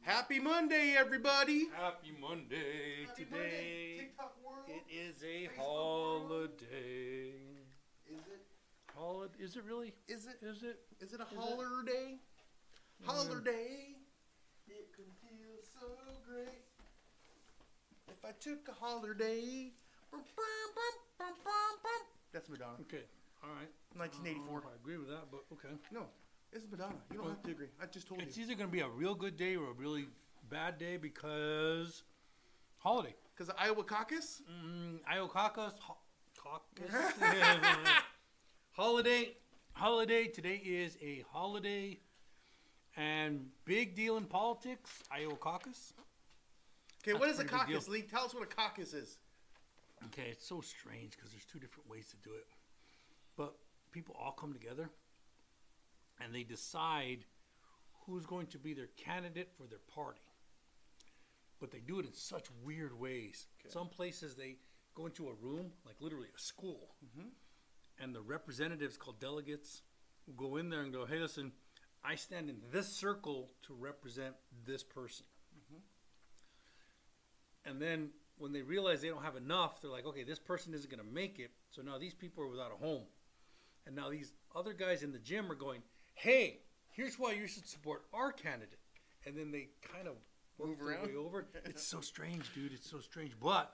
Happy Monday, everybody. Happy Monday. Happy Today Monday, TikTok world. it is a Facebook holiday. Is it? Is it really? Is it? Is it? Is it a holiday? Holiday. It can feel so great. If I took a holiday. That's Madonna. Okay. All right. 1984. I agree with that, but okay. No, it's Madonna. You don't have to agree. I just told It's you. either going to be a real good day or a really bad day because holiday. Because the Iowa caucus? Iowa caucus. Holiday. Today is a holiday and big deal in politics. Iowa caucus. Okay, That's what is a a pretty big caucus, deal. Lee? Tell us what a caucus is. Okay, it's so strange because there's two different ways to do it. But people all come together and they decide who's going to be their candidate for their party. But they do it in such weird ways. Okay. Some places they go into a room, like literally a school, and the representatives called delegates will go in there and go, hey, listen, I stand in this circle to represent this person. And then when they realize they don't have enough, they're like, okay, this person isn't going to make it. So now these people are without a home. And now these other guys in the gym are going, hey, here's why you should support our candidate. And then they kind of Move work their around. way over. It's so strange, dude. It's so strange. But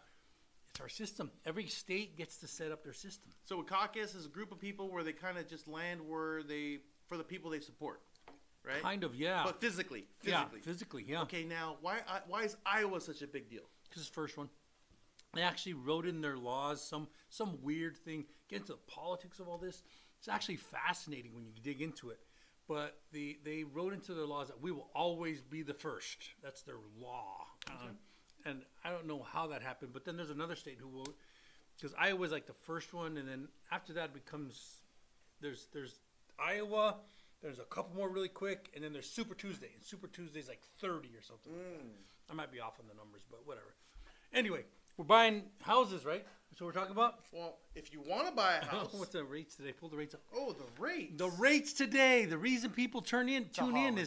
it's our system. Every state gets to set up their system. So a caucus is a group of people where they kind of just land where they, for the people they support, right? Kind of, yeah. But physically. Yeah, physically, yeah. Okay, now, why is Iowa such a big deal? Because it's the first one. They actually wrote in their laws some weird thing. Get into the politics of all this. It's actually fascinating when you dig into it. But they wrote into their laws that we will always be the first. That's their law. And I don't know how that happened. But then there's another state who will, because Iowa's like the first one, and then after that becomes there's Iowa. There's a couple more really quick, and then there's Super Tuesday. And Super Tuesday's like 30 or something like that. I might be off on the numbers, but whatever. Anyway, we're buying houses, right? That's what we're talking about? Well, if you want to buy a house. What's the rates today? Pull the rates up. Oh, the rates. The rates today. The reason people tune in is holiday.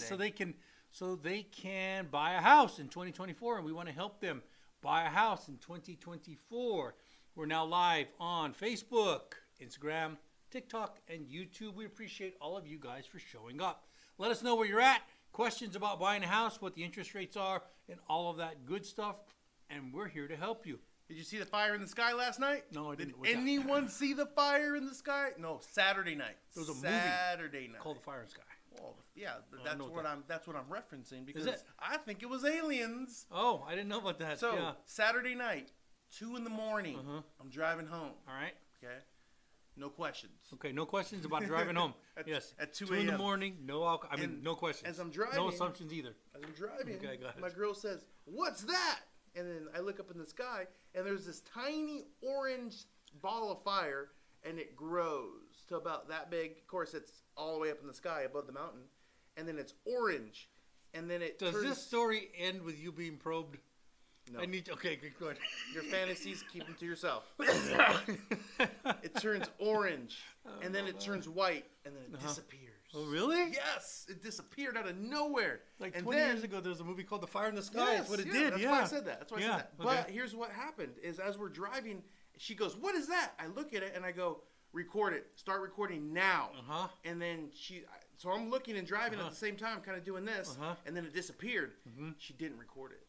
so they can buy a house in 2024, and we want to help them buy a house in 2024. We're now live on Facebook, Instagram, TikTok, and YouTube. We appreciate all of you guys for showing up. Let us know where you're at, questions about buying a house, what the interest rates are, and all of that good stuff, and we're here to help you. Did you see the fire in the sky last night? No, I Did didn't. What's that? anyone see the fire in the sky? No, Saturday night. There was a Saturday movie night. called The Fire in the Sky. Well, yeah, I know what that's what I'm referencing because it? I think it was aliens. Oh, I didn't know about that. So yeah. Saturday night, 2 a.m. I'm driving home. All right. Okay, no questions. Okay, no questions about driving home. Yes. At 2 in the a.m. morning, no alcohol. I mean, And no questions. as I'm driving- No assumptions either. As I'm driving, Okay, got it. my girl says, "What's that?" And then I look up in the sky, and there's this tiny orange ball of fire, and it grows to about that big. Of course, it's all the way up in the sky above the mountain, and then it's orange, and then it Does turns. this story end with you being probed? No. I need. Okay, good. Your fantasies, keep them to yourself. It turns orange, and then it turns white, and then it disappears. Oh, really? Yes, it disappeared out of nowhere. Like and 20 then, years ago, there was a movie called The Fire in the Sky. Yes, That's what it yeah, did. That's yeah. why I said that. That's why I said that. okay. But here's what happened: is as we're driving, she goes, "What is that?" I look at it and I go, "Record it. Start recording now." And then so I'm looking and driving at the same time, kind of doing this, and then it disappeared. She didn't record it.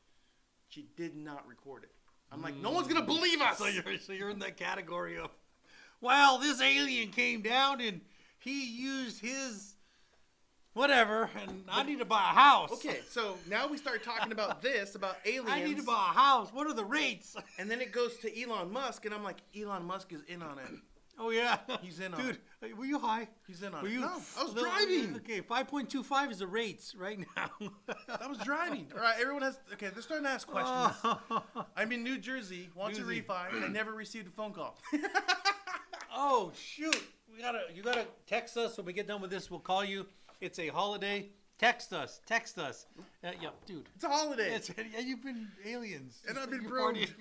She did not record it. I'm like, no one's gonna believe us. So you're in that category of, well, this alien came down and he used his whatever, and I need to buy a house. Okay, so now we start talking about this, about aliens. I need to buy a house. What are the rates? And then it goes to Elon Musk, and I'm like, Elon Musk is in on it. Oh, yeah. He's in on Dude, it. were you high? He's in on Were it. you, No, I was driving. Okay, 5.25 is the rates right now. I was driving. All right, everyone has. Okay, they're starting to ask questions. I'm in New Jersey. Want to Newsy. refi? I never received a phone call. Oh, shoot. You gotta text us when we get done with this. We'll call you. It's a holiday. Text us. Yeah, dude. It's a holiday. Yeah, you've been aliens. And I've been You've probed. already-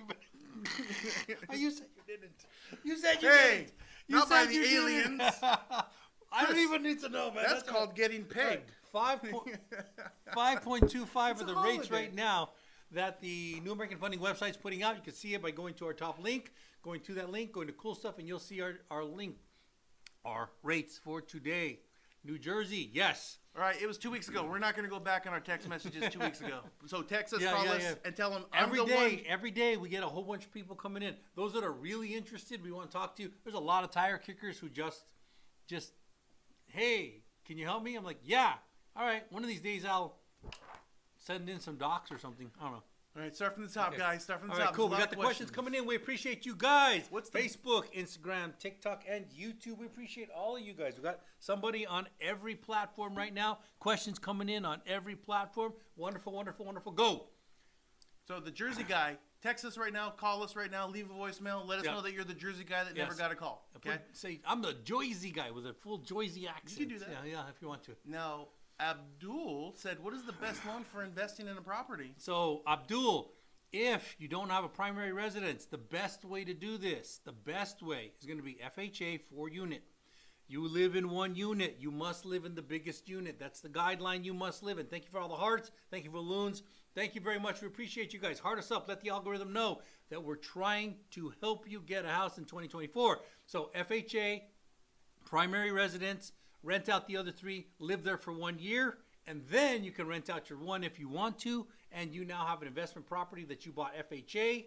Oh, you said you didn't. You said you Hey, didn't. You not by said the you didn't. aliens. I don't even need to know, man. That's called getting pegged. 5.25 are the rates right now that the New American Funding website is putting out. You can see it by going to our top link, going to that link, going to cool stuff, and you'll see our link, our rates for today. New Jersey, yes. All right, it was 2 weeks ago. We're not going to go back on our text messages 2 weeks ago. So text us, call us, and tell them every day we get a whole bunch of people coming in. Those that are really interested, we want to talk to you. There's a lot of tire kickers who just, hey, can you help me? I'm like, yeah. All right, one of these days I'll send in some docs or something. I don't know. All right, start from the top, guys. Start from the top. All right, cool. We got the questions coming in. We appreciate you guys. What's Facebook, Instagram, TikTok, and YouTube? We appreciate all of you guys. We got somebody on every platform right now. Questions coming in on every platform. Wonderful, wonderful, wonderful. Go. So the Jersey guy, text us right now, call us right now, leave a voicemail. Let us know that you're the Jersey guy that never got a call. Okay. Say I'm the Jersey guy with a full Jersey accent. You can do that. Yeah, if you want to. Now, Abdul said, "What is the best loan for investing in a property?" So Abdul, if you don't have a primary residence, the best way to do this, the best way is going to be FHA 4-unit. You live in one unit. You must live in the biggest unit. That's the guideline you must live in. Thank you for all the hearts. Thank you for loons. Thank you very much. We appreciate you guys. Heart us up. Let the algorithm know that we're trying to help you get a house in 2024. So FHA, primary residence, rent out the other 3, live there for 1 year, and then you can rent out your one if you want to, and you now have an investment property that you bought FHA.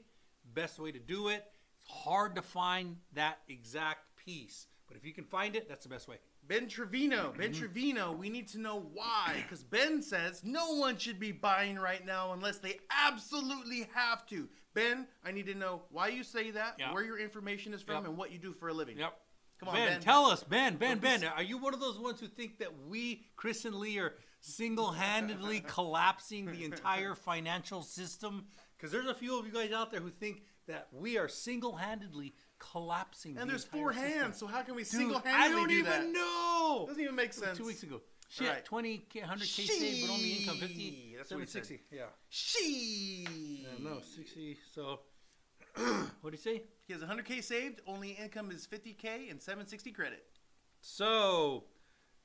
Best way to do it. It's hard to find that exact piece, but if you can find it, that's the best way. Ben Trevino, we need to know why, because Ben says no one should be buying right now unless they absolutely have to. Ben, I need to know why you say that, where your information is from, and what you do for a living. Yep. Come on, Ben. Tell us, Ben, are you one of those ones who think that we, Chris and Lee, are single-handedly collapsing the entire financial system? Because there's a few of you guys out there who think that we are single-handedly collapsing the entire system. And there's 4 hands, so how can we single-handedly do that? I don't even know. Doesn't even make sense. 2 weeks ago. Shit, right. 20, 100K saved, but only income 50, that's 760. Yeah. No, 60, so... What did he say? He has 100K saved, only income is 50K and 760 credit. So,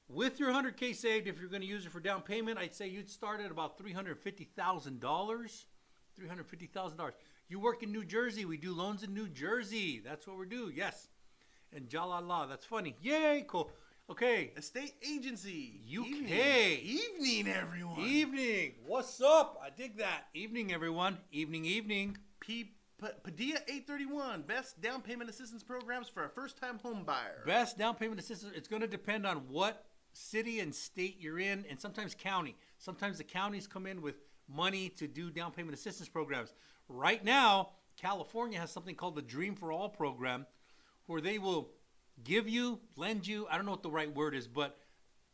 with your 100K saved, if you're going to use it for down payment, I'd say you'd start at about $350,000. $350,000. You work in New Jersey. We do loans in New Jersey. That's what we do. Yes. And Jalala. That's funny. Yay. Cool. Okay. Estate agency. UK. Evening, everyone. Evening. What's up? I dig that. Evening, everyone. Evening. Padilla 831, best down payment assistance programs for a first-time home buyer. Best down payment assistance. It's going to depend on what city and state you're in, and sometimes county. Sometimes the counties come in with money to do down payment assistance programs. Right now, California has something called the Dream for All program, where they will lend you, I don't know what the right word is, but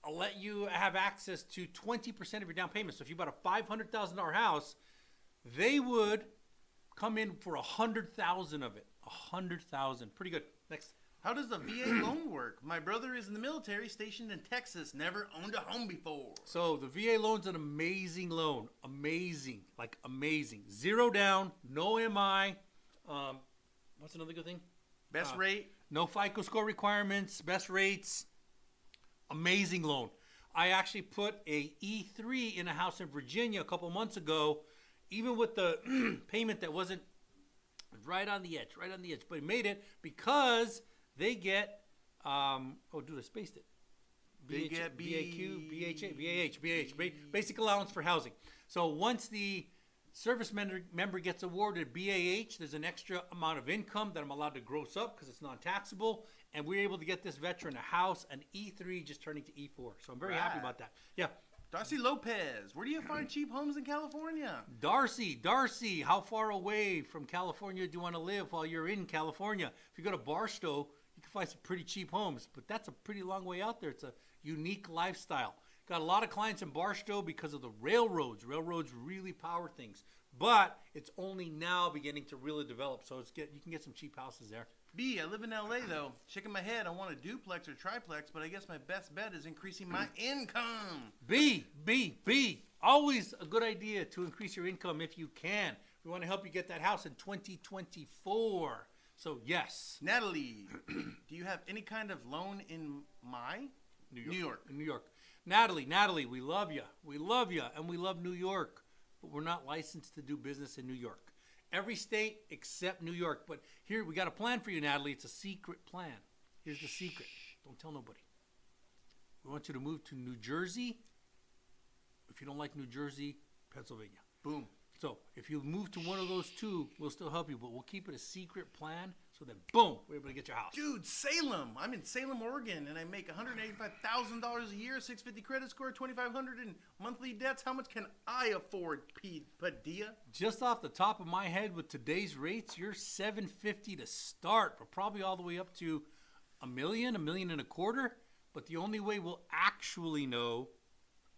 I'll let you have access to 20% of your down payment. So if you bought a $500,000 house, they would come in for 100,000 of it. 100,000. Pretty good. Next. How does the VA loan work? My brother is in the military, stationed in Texas, never owned a home before. So the VA loan's an amazing loan. Amazing. Like amazing. 0 down, no MI. What's another good thing? Best rate. No FICO score requirements. Best rates. Amazing loan. I actually put a E3 in a house in Virginia a couple months ago. Even with the payment that wasn't right on the edge, but he made it because they get, I spaced it. They get BAH, basic allowance for housing. So once the service member gets awarded BAH, there's an extra amount of income that I'm allowed to gross up because it's non-taxable, and we're able to get this veteran a house, an E3 just turning to E4. So I'm very happy about that. Yeah. Darcy Lopez, where do you find cheap homes in California? Darcy, how far away from California do you want to live while you're in California? If you go to Barstow, you can find some pretty cheap homes, but that's a pretty long way out there. It's a unique lifestyle. Got a lot of clients in Barstow because of the railroads. Railroads really power things, but it's only now beginning to really develop, so you can get some cheap houses there. B, I live in LA though. Shaking my head, I want a duplex or triplex, but I guess my best bet is increasing my income. B. Always a good idea to increase your income if you can. We want to help you get that house in 2024. So yes. Natalie, do you have any kind of loan in my New York. In New York. Natalie, we love you. We love you, and we love New York. But we're not licensed to do business in New York. Every state except New York. But here, we got a plan for you, Natalie. It's a secret plan. Here's the secret. Don't tell nobody. We want you to move to New Jersey. If you don't like New Jersey, Pennsylvania. Boom. So if you move to one of those two, we'll still help you, but we'll keep it a secret plan so that, boom, we're able to get your house. Dude, Salem. I'm in Salem, Oregon, and I make $185,000 a year, 650 credit score, $2,500 in monthly debts. How much can I afford, Padilla? Just off the top of my head, with today's rates, you're $750 to start, but probably all the way up to $1 million, $1.25 million. But the only way we'll actually know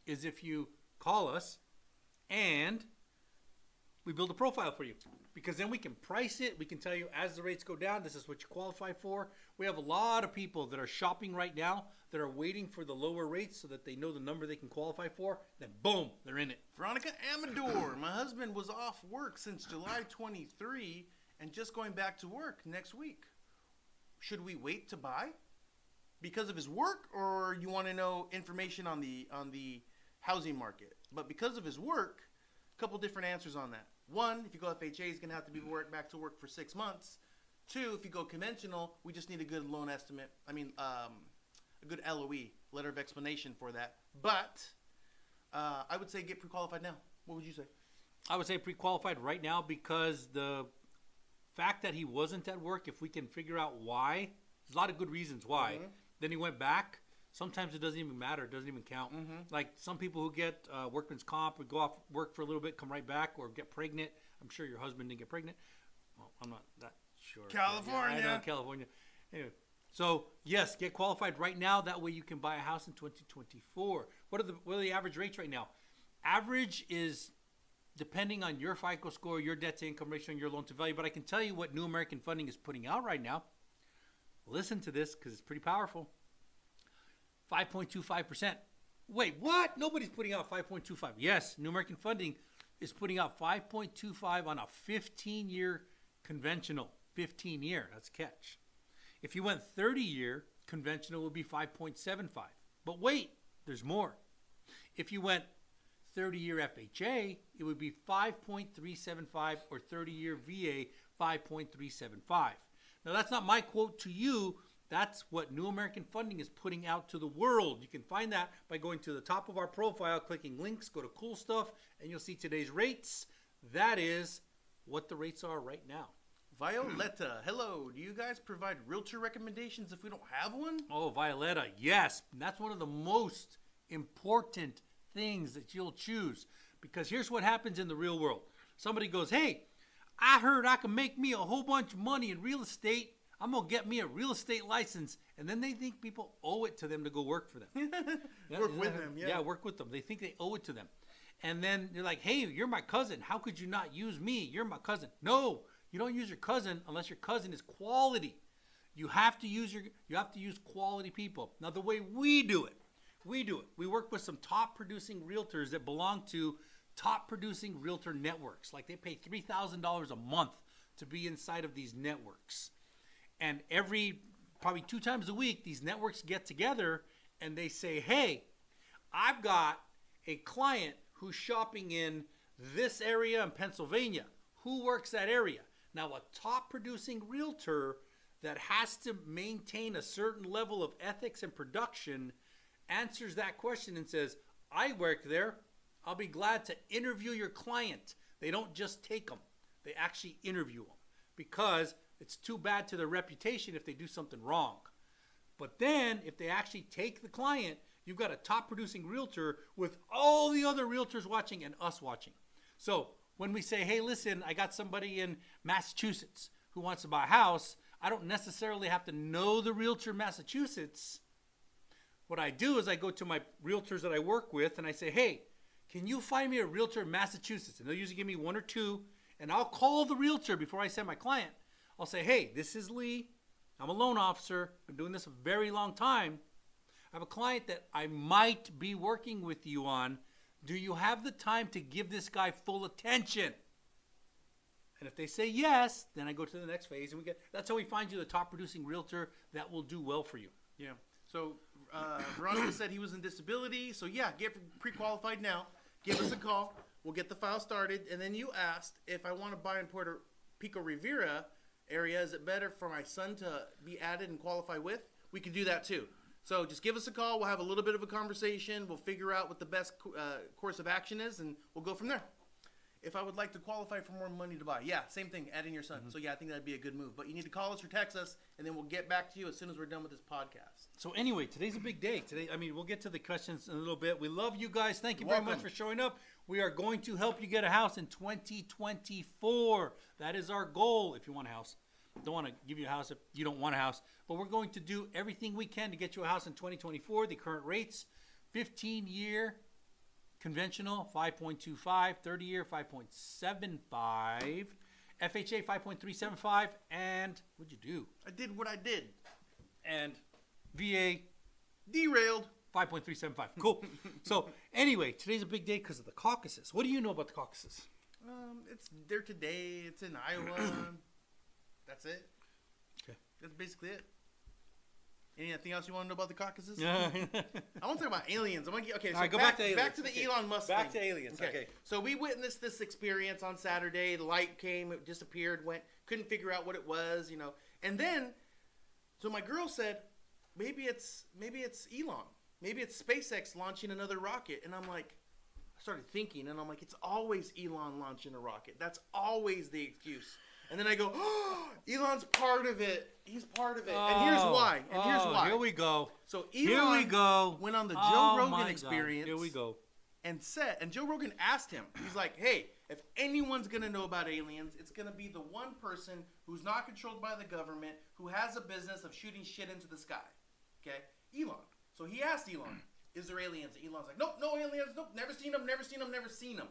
is if you call us and we build a profile for you, because then we can price it. We can tell you as the rates go down, this is what you qualify for. We have a lot of people that are shopping right now that are waiting for the lower rates so that they know the number they can qualify for. Then boom, they're in it. Veronica Amador. My husband was off work since July 23 and just going back to work next week. Should we wait to buy because of his work, or you want to know information on the housing market? But because of his work, a couple different answers on that. One, if you go FHA, he's going to have to be back to work for 6 months. Two, if you go conventional, we just need a good loan estimate. I mean, a good LOE, letter of explanation for that. But I would say get pre-qualified now. What would you say? I would say pre-qualified right now, because the fact that he wasn't at work, if we can figure out why, there's a lot of good reasons why. Mm-hmm. Then he went back. Sometimes it doesn't even matter. It doesn't even count. Mm-hmm. Like some people who get workman's comp would go off work for a little bit, come right back, or get pregnant. I'm sure your husband didn't get pregnant. Well, I'm not that sure. California. Yeah, I know, California. Anyway, so yes, get qualified right now. That way you can buy a house in 2024. What are the average rates right now? Average is depending on your FICO score, your debt to income ratio, and your loan to value. But I can tell you what New American Funding is putting out right now. Listen to this because it's pretty powerful. 5.25%. Wait, what? Nobody's putting out 5.25. Yes, New American Funding is putting out 5.25 on a 15-year conventional. 15-year, that's catch. If you went 30-year, conventional would be 5.75. But wait, there's more. If you went 30-year FHA, it would be 5.375, or 30-year VA, 5.375. Now, that's not my quote to you. That's what New American Funding is putting out to the world. You can find that by going to the top of our profile, clicking links, go to cool stuff, and you'll see today's rates. That is what the rates are right now. Violetta, hello. Do you guys provide realtor recommendations if we don't have one? Oh, Violetta, yes. That's one of the most important things that you'll choose, because here's what happens in the real world. Somebody goes, hey, I heard I can make me a whole bunch of money in real estate. I'm going to get me a real estate license. And then they think people owe it to them to go work for them. Work with them, yeah. Yeah, work with them. They think they owe it to them. And then they're like, hey, you're my cousin. How could you not use me? You're my cousin. No, you don't use your cousin unless your cousin is quality. You have to use quality people. Now, the way we do it, we work with some top producing realtors that belong to top producing realtor networks. Like they pay $3,000 a month to be inside of these networks. And probably 2 times a week, these networks get together and they say, hey, I've got a client who's shopping in this area in Pennsylvania. Who works that area? Now, a top producing realtor that has to maintain a certain level of ethics and production answers that question and says, I work there. I'll be glad to interview your client. They don't just take them. They actually interview them, because it's too bad to their reputation if they do something wrong. But then if they actually take the client, you've got a top producing realtor with all the other realtors watching and us watching. So when we say, hey, listen, I got somebody in Massachusetts who wants to buy a house, I don't necessarily have to know the realtor in Massachusetts. What I do is I go to my realtors that I work with and I say, hey, can you find me a realtor in Massachusetts? And they'll usually give me 1 or 2, and I'll call the realtor before I send my client. I'll say, hey, this is Lee. I'm a loan officer. Been doing this a very long time. I have a client that I might be working with you on. Do you have the time to give this guy full attention? And if they say yes, then I go to the next phase, and that's how we find you the top producing realtor that will do well for you. Yeah. So Veronica said he was in disability. So, yeah, get pre-qualified now. Give us a call. We'll get the file started. And then you asked if I want to buy in Puerto Pico Rivera area, is it better for my son to be added and qualify with? We can do that too. So just give us a call. We'll have a little bit of a conversation. We'll figure out what the best course of action is, and we'll go from there. If I would like to qualify for more money to buy, yeah, same thing, add in your son. So yeah, I think that'd be a good move. But you need to call us or text us, and then we'll get back to you as soon as we're done with this podcast. So anyway, today's a big day. Today, I mean, we'll get to the questions in a little bit. We love you guys. Thank you very much for showing up. We are going to help you get a house in 2024. That is our goal. If you want a house, don't want to give you a house if you don't want a house. But we're going to do everything we can to get you a house in 2024. The current rates, 15-year. Conventional, 5.25, 30-year, 5.75, FHA, 5.375, and what'd you do? I did what I did. And VA, derailed, 5.375. Cool. So anyway, today's a big day because of the caucuses. What do you know about the caucuses? It's there today. It's in Iowa. That's it. Okay. That's basically it. Anything else you want to know about the caucuses? Yeah. I want to talk about aliens. Okay, so all right, go back to aliens. Back to the Elon Musk Back thing. to aliens. Okay. So we witnessed this experience on Saturday. The light came, it disappeared, couldn't figure out what it was, And then, so my girl said, maybe it's Elon. Maybe it's SpaceX launching another rocket. And I'm like, I started thinking, and I'm like, it's always Elon launching a rocket. That's always the excuse. And then I go, oh, Elon's part of it. He's part of it. And here's why. Here we go. So Elon went on the Joe Rogan experience. Here we go. And Joe Rogan asked him, he's like, hey, if anyone's going to know about aliens, it's going to be the one person who's not controlled by the government, who has a business of shooting shit into the sky. Okay? Elon. So he asked Elon, is there aliens? And Elon's like, nope, no aliens. Nope, never seen them, never seen them, never seen them.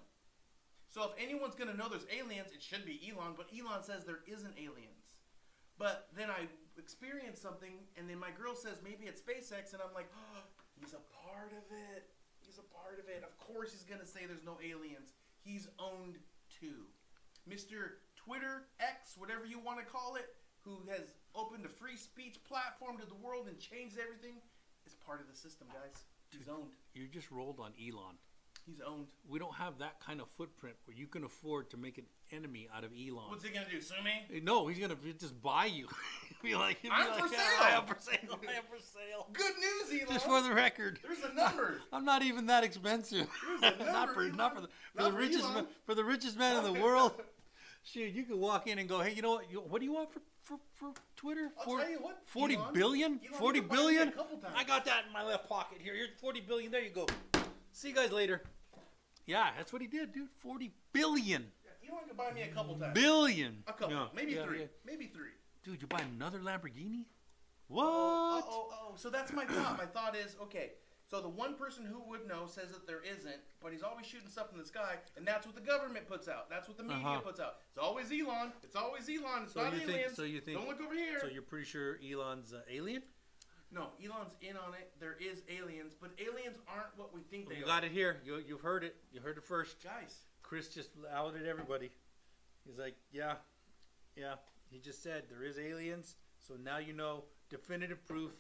So if anyone's going to know there's aliens, it should be Elon. But Elon says there isn't aliens. But then I experienced something, and then my girl says maybe it's SpaceX, and I'm like, oh, he's a part of it. He's a part of it. Of course he's going to say there's no aliens. He's owned too. Mr. Twitter, X, whatever you want to call it, who has opened a free speech platform to the world and changed everything, is part of the system, guys. He's owned. You just rolled on Elon. He's owned. We don't have that kind of footprint where you can afford to make an enemy out of Elon. What's he going to do, sue me? No, he's going to just buy you. I'm for sale. I am for sale. I am for sale. Good news, Elon. Just for the record. There's a number. I'm not even that expensive. There's a number. not for the richest man in the world. Shoot, you could walk in and go, hey, you know what do you want for Twitter? I'll tell you what, 40 Elon, billion? Elon, 40 billion? a couple times. I got that in my left pocket here. Here's 40 billion. There you go. See you guys later. Yeah, that's what he did, dude. 40 billion. Yeah, Elon could buy me a couple times. Billion. A couple. Yeah. Maybe three. Yeah. Maybe three. Dude, you buy another Lamborghini? What? Oh. So that's my thought. My thought is, okay, so the one person who would know says that there isn't, but he's always shooting stuff in the sky, and that's what the government puts out. That's what the media puts out. It's always Elon. It's always Elon. It's not aliens. So you think? Don't look over here. So you're pretty sure Elon's alien? No, Elon's in on it. There is aliens, but aliens aren't what we think they are. You got it here. You've heard it. You heard it first. Guys. Chris just outed everybody. He's like, yeah. He just said there is aliens. So now you know definitive proof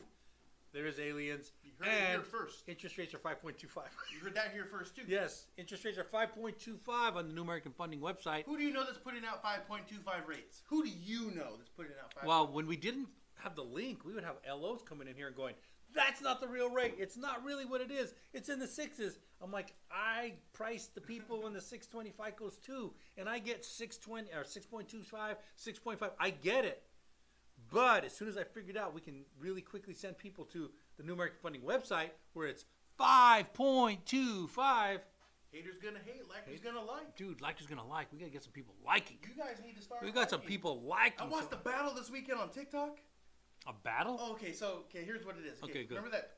there is aliens. You heard it here first. Interest rates are 5.25. You heard that here first, too. Yes. Interest rates are 5.25 on the New American Funding website. Who do you know that's putting out 5.25 rates? Who do you know that's putting out 5.25? Well, when we didn't have the link, we would have LOs coming in here and going, that's not the real rate. It's not really what it is. It's in the sixes. I'm like, I priced the people in the 620 FICOs too, and I get 620 or 6.25, 6.5. I get it. But as soon as I figured out we can really quickly send people to the New American Funding website where it's 5.25. Haters gonna hate, likers gonna like. Dude, likers gonna like. We gotta get some people liking. You guys need to start. We got some people liking. I watched the battle this weekend on TikTok. A battle? Oh, okay, here's what it is. Okay, good.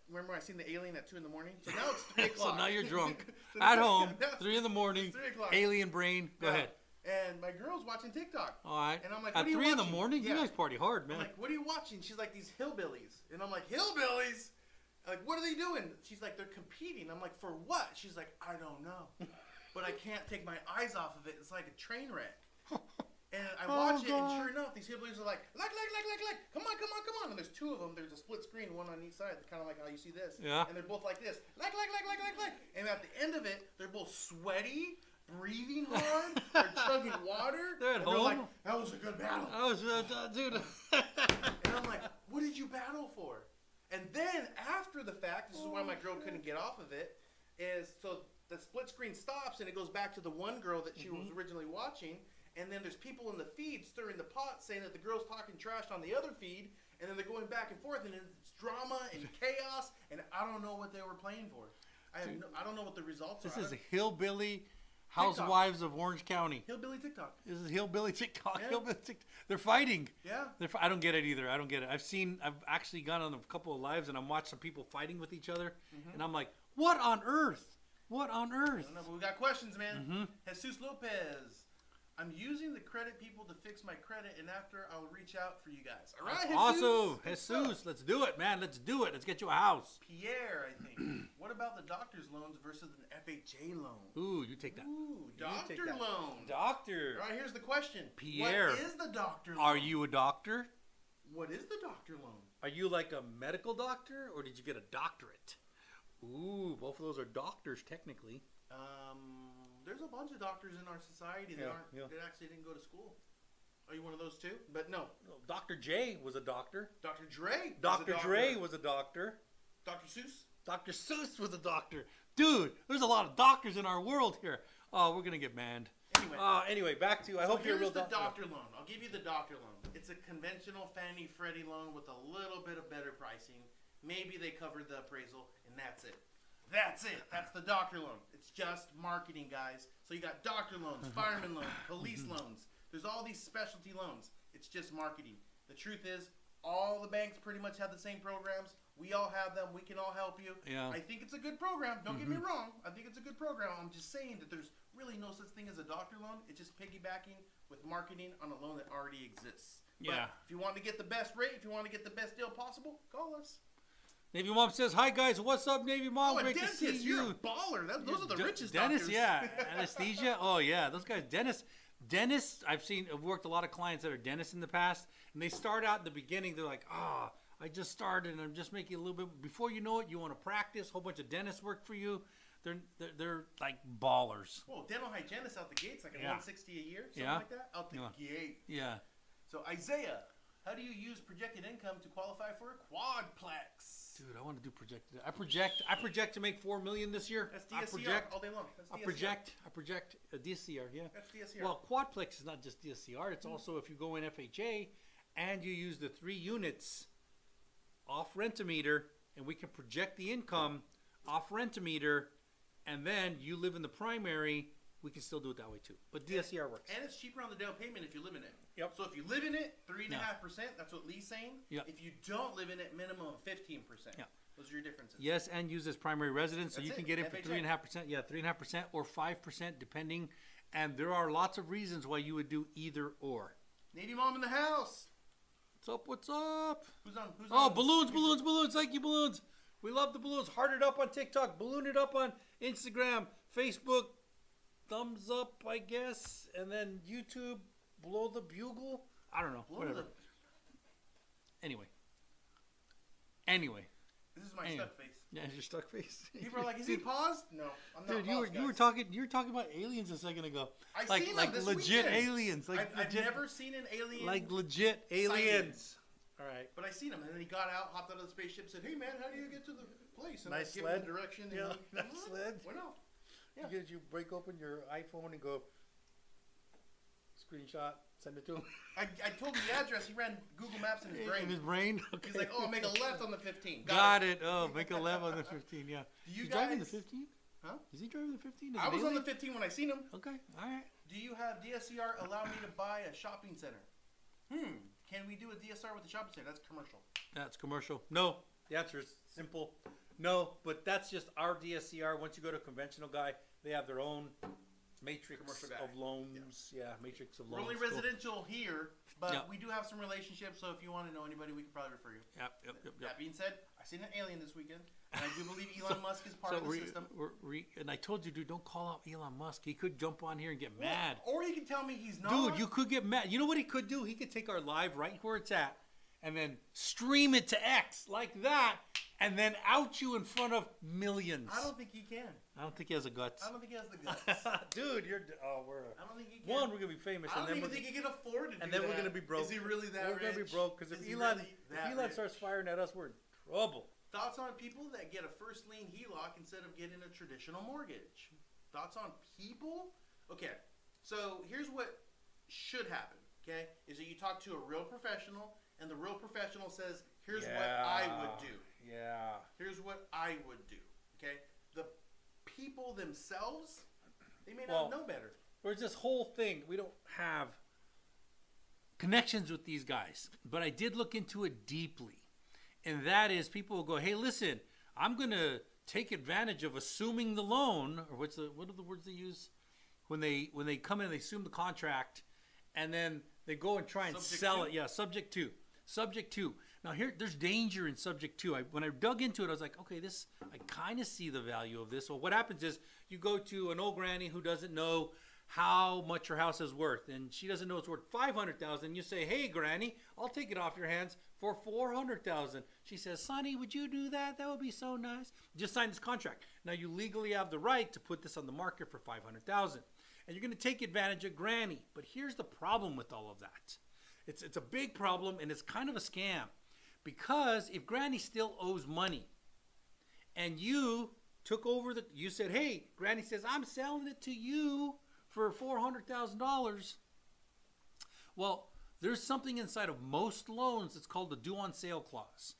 Remember I seen the alien at 2 in the morning? So now it's 3 o'clock. So now you're drunk. At home, 3 in the morning. 3 o'clock. Alien brain. Go ahead. And my girl's watching TikTok. All right. And I'm like, at 3 in the morning? Yeah. You guys party hard, man. I'm like, what are you watching? She's like, these hillbillies. And I'm like, hillbillies? Like, what are they doing? She's like, they're competing. I'm like, for what? She's like, I don't know. But I can't take my eyes off of it. It's like a train wreck. And I watch it, and sure enough, these hillbillies are like, come on. And there's two of them. There's a split screen, one on each side, kind of like how you see this. Yeah. And they're both like this, like. And at the end of it, they're both sweaty, breathing hard, they're chugging water. They're at home. They're like, that was a good battle. That was, dude. And I'm like, what did you battle for? And then after the fact, this is why my girl couldn't get off of it, is so the split screen stops and it goes back to the one girl that she was originally watching. And then there's people in the feed stirring the pot saying that the girl's talking trash on the other feed. And then they're going back and forth, and it's drama and chaos. And I don't know what they were playing for. I don't know what the results are. This is a hillbilly housewives of Orange County. Hillbilly TikTok. This is hillbilly TikTok. Yeah. Hillbilly TikTok. They're fighting. Yeah. I don't get it either. I don't get it. I've actually gone on a couple of lives, and I've watched some people fighting with each other. And I'm like, what on earth? What on earth? I don't know, but we got questions, man. Jesus Lopez. I'm using the credit people to fix my credit, and after I'll reach out for you guys. All right, Jesus. Awesome. Jesus, let's do it, man. Let's do it. Let's get you a house. Pierre, I think. What about the doctor's loans versus an FHA loan? Ooh, you take that. Ooh, doctor loan. Doctor. All right, here's the question. Pierre. What is the doctor loan? Are you a doctor? What is the doctor loan? Are you like a medical doctor, or did you get a doctorate? Ooh, both of those are doctors, technically. There's a bunch of doctors in our society that that actually didn't go to school. Are you one of those too? But no. Dr. J was a doctor. Dr. Dre. Dr. Dre was a doctor. Dr. Seuss. Dr. Seuss was a doctor. Dude, there's a lot of doctors in our world here. Oh, we're gonna get banned. Anyway, back to. I hope you're a real doctor. Here's the doctor loan. I'll give you the doctor loan. It's a conventional Fannie Freddie loan with a little bit of better pricing. Maybe they covered the appraisal, and that's it. That's it. That's the doctor loan. It's just marketing, guys. So you got doctor loans, fireman loans, police loans. There's all these specialty loans. It's just marketing. The truth is, all the banks pretty much have the same programs. We all have them. We can all help you. Yeah. I think it's a good program. Don't get me wrong. I think it's a good program. I'm just saying that there's really no such thing as a doctor loan. It's just piggybacking with marketing on a loan that already exists. Yeah. But if you want to get the best rate, if you want to get the best deal possible, call us. Navy Mom says, "Hi guys, what's up, Navy Mom? Great to see you." You're a baller. Those are the richest Dennis, doctors. yeah. Anesthesia. Oh yeah, those guys. Dennis. I've worked a lot of clients that are dentists in the past, and they start out in the beginning. They're like, I just started, and I'm just making a little bit. Before you know it, you want to practice. A whole bunch of dentists work for you. They're like ballers. Well, dental hygienists out the gates, like at $160 a year, something like that. Out the gate. Yeah. So Isaiah, how do you use projected income to qualify for a quadplex? Dude, I want to do projected. I project to make $4 million this year. That's DSCR all day long. I project a DSCR, yeah. That's DSCR. Well, quadplex is not just DSCR. It's also if you go in FHA and you use the 3 units off rent-a-meter, and we can project the income off rent-a-meter, and then you live in the primary, we can still do it that way too. But DSCR works. And it's cheaper on the down payment if you live in it. Yep. So if you live in it, 3.5%. That's what Lee's saying. Yep. If you don't live in it, minimum of 15%. Yeah. Those are your differences. Yes, and use as primary residence, so That's you can it. get it for FHA. 3.5%. Yeah, 3.5% or 5%, depending. And there are lots of reasons why you would do either or. Navy Mom in the house. What's up? What's up? Who's on? Balloons. Thank you, balloons. We love the balloons. Heart it up on TikTok. Balloon it up on Instagram, Facebook. Thumbs up, I guess. And then YouTube. Blow the bugle. I don't know. Whatever. Anyway. This is my stuck face. Yeah, it's your stuck face. People are like, "Is he paused?" No, I'm not. Dude, you were talking about aliens a second ago. I seen them this legit weekend. aliens. I've never seen an alien. Like legit aliens. All right. But I seen him, and then he got out, hopped out of the spaceship, said, "Hey man, how do you get to the place?" And Nice I gave sled. him the direction. Yeah, and nice sled. Went off. Yeah. You break open your iPhone and go screenshot, send it to him. I told him the address. He ran Google Maps in his brain. In his brain? Okay. He's like, "Oh, make a left on the 15." Got it. Oh, make a left on the 15. Yeah. Do you He's guys driving the 15? Huh? Is he driving the 15? I was on the 15 when I seen him. Okay. All right. Do you have DSCR allow me to buy a shopping center? Can we do a DSR with the shopping center? That's commercial. That's commercial. No. The answer is simple. No, but that's just our DSCR. Once you go to a conventional guy, they have their own matrix of loans. Yeah, matrix of loans. We're only residential here. But Yep. we do have some relationships, so if you want to know anybody, we can probably refer you. Yep. That being said, I seen an alien this weekend, and I do believe Elon Musk is part of the system. And I told you, dude, don't call out Elon Musk. He could jump on here and get mad. Or you can tell me he's not. Dude, you could get mad. You know what he could do? He could take our live right where it's at and then stream it to X like that and then out you in front of millions. I don't think he can. I don't think he has the guts. I don't think he has the guts. Dude, I don't think he can. One, we're going to be famous. I don't even think he can afford to do that. And then we're going to be broke. Is he really that rich? We're going to be broke because if Elon starts firing at us, we're in trouble. Thoughts on people that get a first lien HELOC instead of getting a traditional mortgage? Thoughts on people? Okay, so here's what should happen, okay? Is that you talk to a real professional, and the real professional says, here's what I would do. Yeah. Here's what I would do, okay? The people themselves, they may not know better. There's this whole thing. We don't have connections with these guys, but I did look into it deeply. And that is, people will go, hey, listen, I'm going to take advantage of assuming the loan, or what are the words they use? When they come in, they assume the contract, and then they go and try and sell it. Yeah, subject to. Subject to. Now, there's danger in subject to. When I dug into it, I was like, okay, I kind of see the value of this. Well, what happens is you go to an old granny who doesn't know how much her house is worth, and she doesn't know it's worth $500,000. You say, hey, granny, I'll take it off your hands for $400,000. She says, Sonny, would you do that? That would be so nice. Just sign this contract. Now, you legally have the right to put this on the market for $500,000. And you're going to take advantage of granny. But here's the problem with all of that. It's a big problem, and it's kind of a scam. Because if granny still owes money, and you took over you said, hey, granny says, I'm selling it to you for $400,000. Well, there's something inside of most loans that's called the due on sale clause.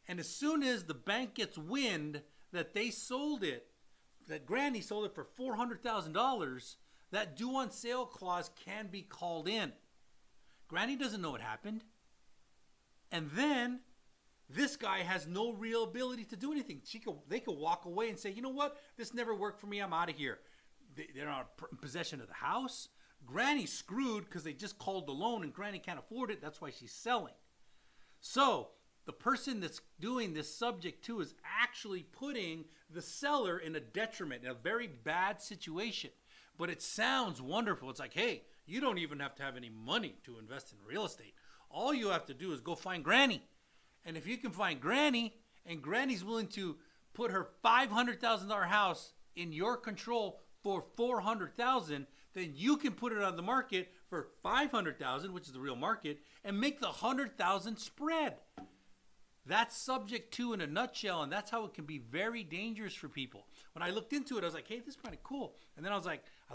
And as soon as the bank gets wind that they sold it, that granny sold it for $400,000, that due on sale clause can be called in. Granny doesn't know what happened. And then this guy has no real ability to do anything. They could walk away and say, you know what? This never worked for me. I'm out of here. They're not in possession of the house. Granny's screwed because they just called the loan and Granny can't afford it. That's why she's selling. So the person that's doing this subject to is actually putting the seller in a detriment, in a very bad situation. But it sounds wonderful. It's like, hey, you don't even have to have any money to invest in real estate. All you have to do is go find Granny. And if you can find Granny, and Granny's willing to put her $500,000 house in your control for $400,000, then you can put it on the market for $500,000, which is the real market, and make the $100,000 spread. That's subject to in a nutshell, and that's how it can be very dangerous for people. When I looked into it, I was like, hey, this is kind of cool. And then I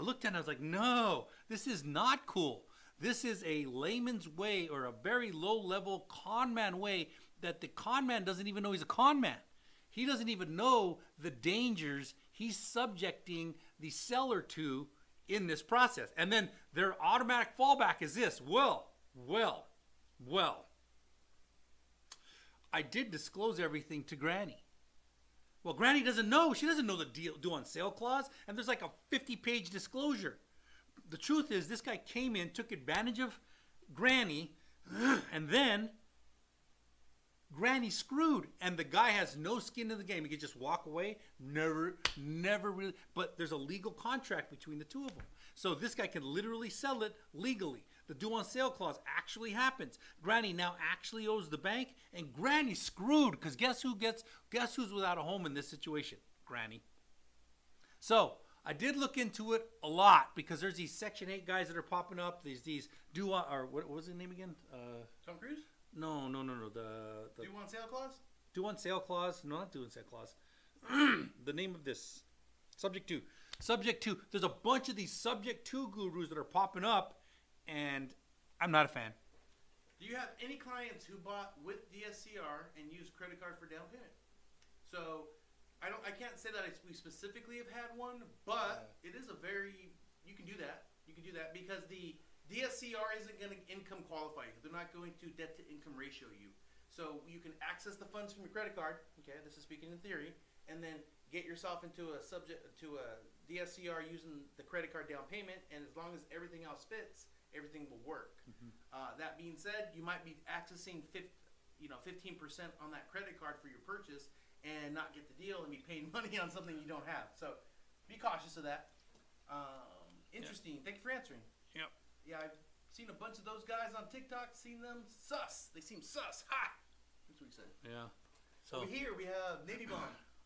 looked at it and I was like, no, this is not cool. This is a layman's way, or a very low-level con man way, that the con man doesn't even know he's a con man. He doesn't even know the dangers he's subjecting the seller to in this process. And then their automatic fallback is this. Well, I did disclose everything to Granny. Well, Granny doesn't know. She doesn't know the due on sale clause, and there's like a 50-page disclosure. The truth is, this guy came in, took advantage of Granny, and then Granny screwed, and the guy has no skin in the game. He could just walk away, never really. But there's a legal contract between the two of them, so this guy can literally sell it legally. The due on sale clause actually happens. Granny now actually owes the bank, and Granny's screwed because guess who's without a home in this situation? Granny. So I did look into it a lot because there's these Section 8 guys that are popping up. There's these what was his name again? Tom Cruise? No. The due on sale clause? Due on sale clause? No, not due on sale clause. The name of this. Subject to. There's a bunch of these subject to gurus that are popping up, and I'm not a fan. Do you have any clients who bought with DSCR and used credit card for down payment? So I can't say that we specifically have had one, but it is you can do that. You can do that because the DSCR isn't going to income qualify you. They're not going to debt to income ratio you. So you can access the funds from your credit card. Okay, this is speaking in theory, and then get yourself into a DSCR using the credit card down payment, and as long as everything else fits, everything will work. That being said, you might be accessing 15% on that credit card for your purchase and not get the deal and be paying money on something you don't have. So be cautious of that. Interesting. Thank you for answering. Yep. Yeah, I've seen a bunch of those guys on TikTok. Seen them sus. They seem sus. Ha! That's what he said. Yeah. So over here we have Navy Bomb.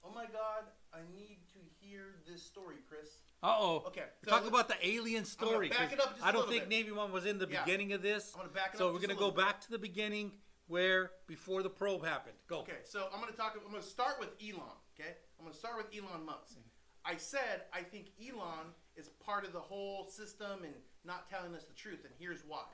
Oh my God, I need to hear this story, Chris. Okay. So talk about the alien story. Back it up just I don't a think bit. Navy One was in the beginning of this. I'm gonna back it so up. So we're gonna go back to the beginning where before the probe happened. Go. Okay. So I'm gonna start with Elon. Okay. I'm gonna start with Elon Musk. I said I think Elon is part of the whole system and not telling us the truth, and here's why.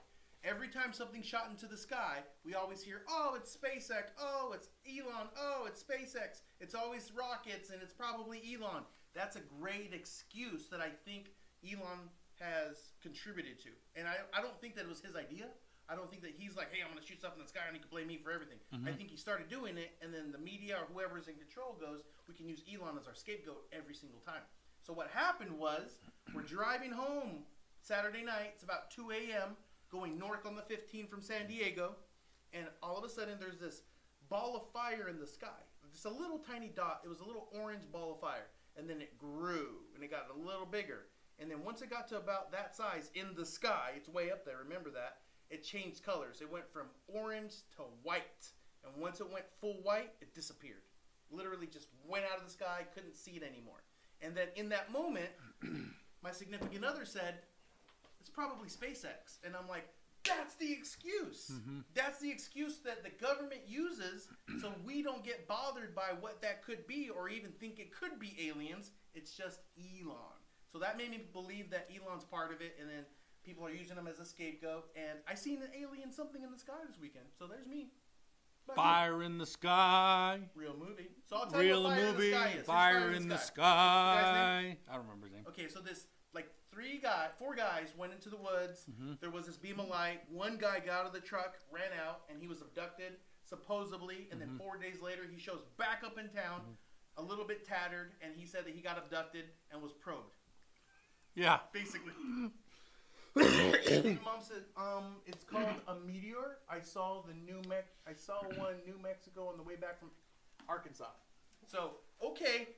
Every time something's shot into the sky, we always hear, oh, it's SpaceX, oh, it's Elon, oh, it's SpaceX. It's always rockets, and it's probably Elon. That's a great excuse that I think Elon has contributed to. And I don't think that it was his idea. I don't think that he's like, hey, I'm going to shoot stuff in the sky and you can blame me for everything. I think he started doing it, and then the media or whoever's in control goes, we can use Elon as our scapegoat every single time. So what happened was, we're driving home Saturday night. It's about 2 a.m., going north on the 15 from San Diego, and all of a sudden there's this ball of fire in the sky. Just a little tiny dot. It was a little orange ball of fire, and then it grew, and it got a little bigger. And then once it got to about that size in the sky, it's way up there, remember that, it changed colors. It went from orange to white, and once it went full white, it disappeared. Literally just went out of the sky, couldn't see it anymore. And then in that moment, my significant other said, it's probably SpaceX. And I'm like, that's the excuse. That's the excuse that the government uses so we don't get bothered by what that could be or even think it could be aliens. It's just Elon. So that made me believe that Elon's part of it, and then people are using him as a scapegoat. And I seen an alien something in the sky this weekend. So there's me. Fire in the sky. Real movie. So I'll tell you what Fire in the Sky is. Fire in the sky. I don't remember his name. Okay, so this, like, 4 guys went into the woods. There was this beam of light. One guy got out of the truck, ran out, and he was abducted, supposedly. And then 4 days later, he shows back up in town, a little bit tattered, and he said that he got abducted and was probed. Yeah. Basically. Mom said, it's called a meteor. I saw one New Mexico on the way back from Arkansas. So, okay,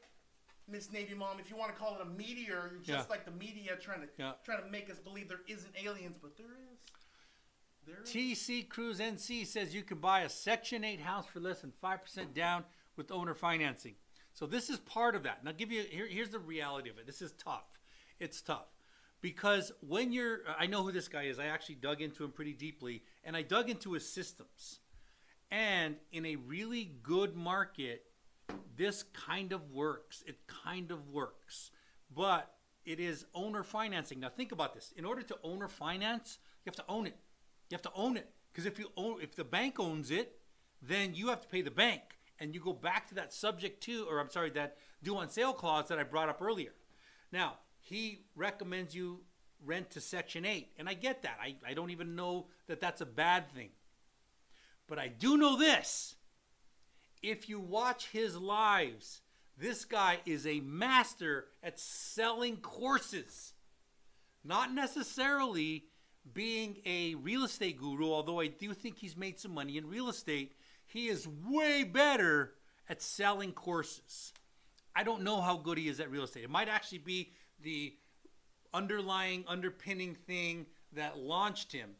Miss Navy Mom, if you want to call it a meteor, you're just like the media trying to make us believe there isn't aliens, but there is. TC Cruz NC says you can buy a Section 8 house for less than 5% down with owner financing. So this is part of that. Now, here's the reality of it. This is tough. It's tough. Because when I know who this guy is. I actually dug into him pretty deeply, and I dug into his systems. And in a really good market, this kind of works. It kind of works. But it is owner financing. Now think about this. In order to owner finance, you have to own it. You have to own it. Because if the bank owns it, then you have to pay the bank. And you go back to that that due on sale clause that I brought up earlier. Now, he recommends you rent to Section 8. And I get that. I don't even know that that's a bad thing. But I do know this. If you watch his lives, this guy is a master at selling courses. Not necessarily being a real estate guru, although I do think he's made some money in real estate. He is way better at selling courses. I don't know how good he is at real estate. It might actually be the underpinning thing that launched him.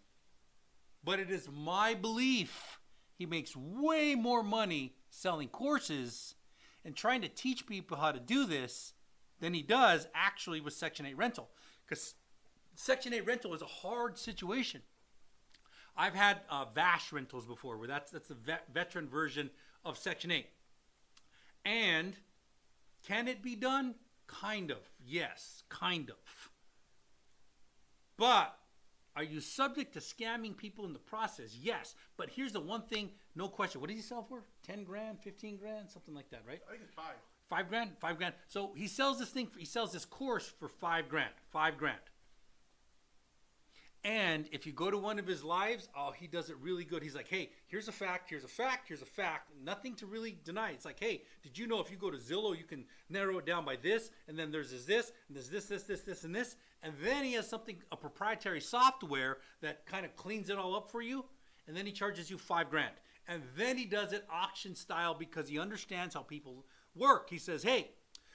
But it is my belief he makes way more money selling courses and trying to teach people how to do this than he does actually with Section 8 rental. Because Section 8 rental is a hard situation. I've had VASH rentals before, where that's the veteran version of Section 8. And can it be done? Kind of. Yes, kind of. But are you subject to scamming people in the process? Yes. But here's the one thing, no question. What did he sell for? 10 grand, 15 grand, something like that, right? I think it's 5. 5 grand? 5 grand. So he sells this course for 5 grand. 5 grand. And if you go to one of his lives, oh, he does it really good. He's like, hey, here's a fact, here's a fact, here's a fact. Nothing to really deny. It's like, hey, did you know if you go to Zillow, you can narrow it down by this, and then there's this, and there's this, and this. And then he has something, a proprietary software that kind of cleans it all up for you. And then he charges you $5,000. And then he does it auction style because he understands how people work. He says, hey,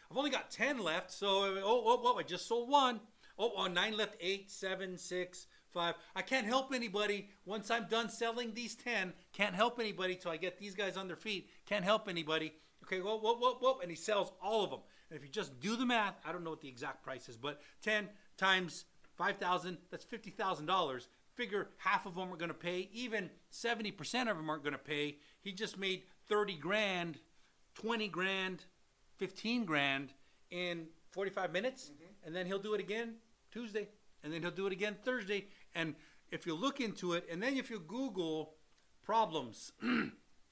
I've only got 10 left, so, I just sold one. 9 left, 8, 7, 6, 5. I can't help anybody once I'm done selling these 10. Can't help anybody till I get these guys on their feet. Can't help anybody. Okay, and he sells all of them. And if you just do the math, I don't know what the exact price is, but 10 times 5,000, that's $50,000. Figure half of them are going to pay. Even 70% of them aren't going to pay. He just made 30 grand, 20 grand, 15 grand in 45 minutes. And then he'll do it again Tuesday. And then he'll do it again Thursday. And if you look into it, and then if you Google problems,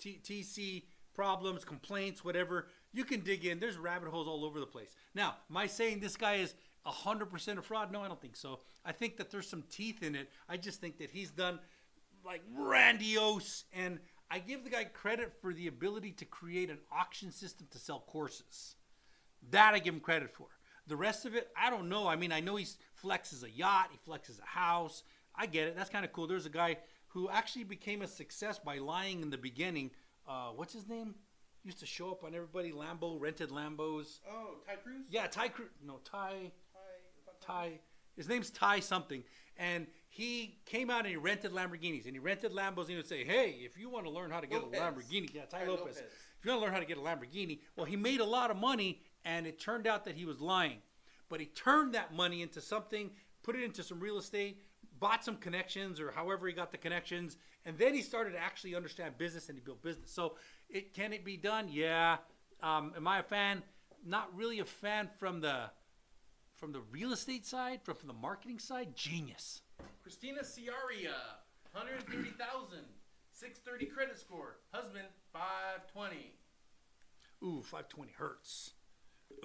TC problems, complaints, whatever, you can dig in. There's rabbit holes all over the place. Now, am I saying this guy is 100% a fraud? No, I don't think so. I think that there's some teeth in it. I just think that he's done like grandiose, and I give the guy credit for the ability to create an auction system to sell courses. That I give him credit for. The rest of it, I don't know. I mean, I know he flexes a yacht, he flexes a house. I get it. That's kind of cool. There's a guy who actually became a success by lying in the beginning. What's his name? Used to show up on everybody, rented Lambos. Oh, Ty Cruz? Yeah, Ty Cruz. No, Ty. His name's Ty something. And he came out and he rented Lamborghinis. And he rented Lambos, and he would say, hey, if you want to learn how to get a Lamborghini. Yeah, Ty Lopez. If you want to learn how to get a Lamborghini. Well, he made a lot of money, and it turned out that he was lying. But he turned that money into something, put it into some real estate, bought some connections, or however he got the connections, and then he started to actually understand business, and he built business. So can it be done? Yeah. Am I a fan? Not really a fan from the real estate side, from the marketing side. Genius. Christina Ciaria, 130,000, 630 credit score. Husband, 520. Ooh, 520 hurts.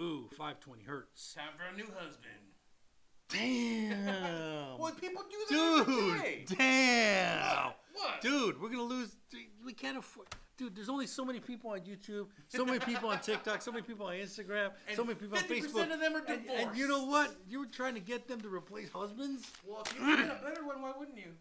Ooh, 520 hurts. Time for a new husband. Damn. Well, people do that every day. Damn. What? Dude, we're going to lose. We can't afford. Dude, there's only so many people on YouTube, so many people on TikTok, so many people on Instagram, and so many people on Facebook. 50% of them are divorced. And you know what? You were trying to get them to replace husbands? Well, if you get a better one, why wouldn't you?